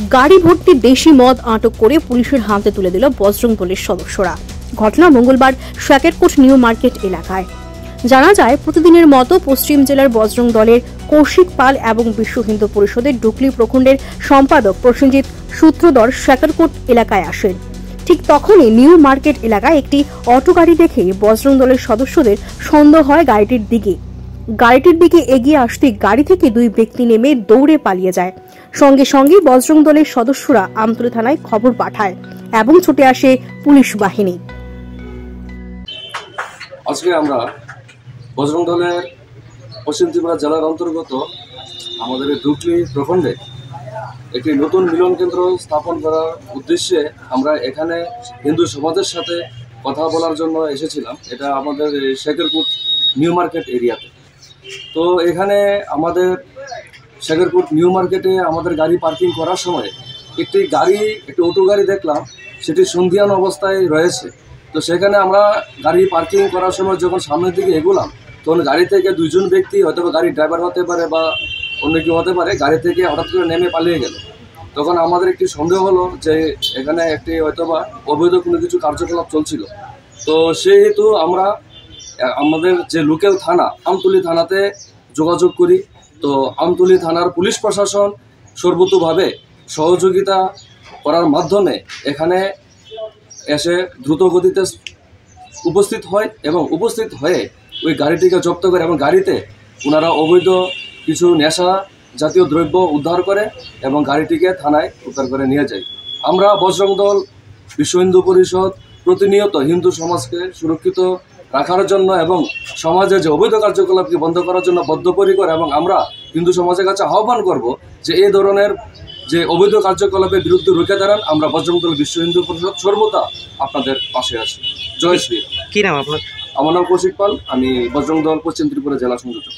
গাড়ি ভর্তি দেশি মদ আটক করে পুলিশের হাতে তুলে দিল বজরং দলের সদস্যরা। ঘটনা মঙ্গলবার শাকেরকোট নিউ মার্কেট এলাকায়। জানা যায়, প্রতিদিনের মতো পশ্চিম জেলার বজরং দলের কৌশিক পাল এবং বিশ্ব হিন্দু পরিষদের ডুকলি প্রখণ্ডের সম্পাদক প্রসেনজিৎ সূত্রধর শাকেরকোট এলাকায় আসেন। ঠিক তখনই নিউ মার্কেট এলাকায় একটি অটো গাড়ি দেখে বজরং দলের সদস্যদের সন্দেহ হয় গাড়িটির দিকে এগিয়ে আসতে গাড়ি থেকে দুই ব্যক্তি নেমে দৌড়ে পালিয়ে যায়। সঙ্গে সঙ্গে বজরং দলের সদস্যরা আমতলী থানায় খবর পাঠায় এবং ছুটে আসে পুলিশ বাহিনী। আজকে আমরা বজরং দলের পশ্চিম ত্রিপুরা জেলার অন্তর্গত আমাদের ডুকলি প্রখণ্ডে একটি নতুন মিলন কেন্দ্র স্থাপন করার উদ্দেশ্যে আমরা এখানে হিন্দু সমাজের সাথে কথা বলার জন্য এসেছিলাম। এটা আমাদের শাকেরকোট নিউ মার্কেট এরিয়াতে। তো এখানে আমাদের শাকেরকোট নিউ মার্কেটে আমাদের গাড়ি পার্কিং করার সময় একটি অটো গাড়ি দেখলাম, সেটি সন্ধিয়ান অবস্থায় রয়েছে। তো সেখানে আমরা গাড়ি পার্কিং করার সময় যখন সামনের দিকে এগোলাম, তখন গাড়ি থেকে দুইজন ব্যক্তি, হয়তো গাড়ির ড্রাইভার হতে পারে বা অন্য কেউ হতে পারে, গাড়ি থেকে হঠাৎ করে নেমে পালিয়ে গেল। তখন আমাদের একটি সন্দেহ হলো যে এখানে একটি হয়তোবা অবৈধ কোনো কিছু কার্যকলাপ চলছিল। তো সেহেতু আমরা আমাদের যে লোকাল থানা আমতলী থানাতে যোগাযোগ করি। তো আমতলী থানার পুলিশ প্রশাসন সর্বতোভাবে সহযোগিতা করার মাধ্যমে এখানে এসে দ্রুত গতিতে উপস্থিত হয় এবং উপস্থিত হয়ে ওই গাড়িটিকে জব্দ করে এবং গাড়িতে ওনারা অবৈধ কিছু নেশা জাতীয় দ্রব্য উদ্ধার করে এবং গাড়িটিকে থানায় উদ্ধার করে নিয়ে যায়। আমরা বজরং দল, বিশ্ব হিন্দু পরিষদ প্রতিনিয়ত হিন্দু সমাজকে সুরক্ষিত রাখার জন্য এবং সমাজে যে অবৈধ কার্যকলাপকে বন্ধ করার জন্য বদ্ধপরিকর, এবং আমরা হিন্দু সমাজের কাছে আহ্বান করব যে এই ধরনের যে অবৈধ কার্যকলাপের বিরুদ্ধে রুখে দাঁড়ান। আমরা বজরং দল, বিশ্ব হিন্দু পরিষদ সর্বদা আপনাদের পাশে আছি। জয় শ্রী। কি নাম আপনার? আমার নাম কৌশিক পাল, আমি বজরং দল পশ্চিম ত্রিপুরা জেলা সংযোজক।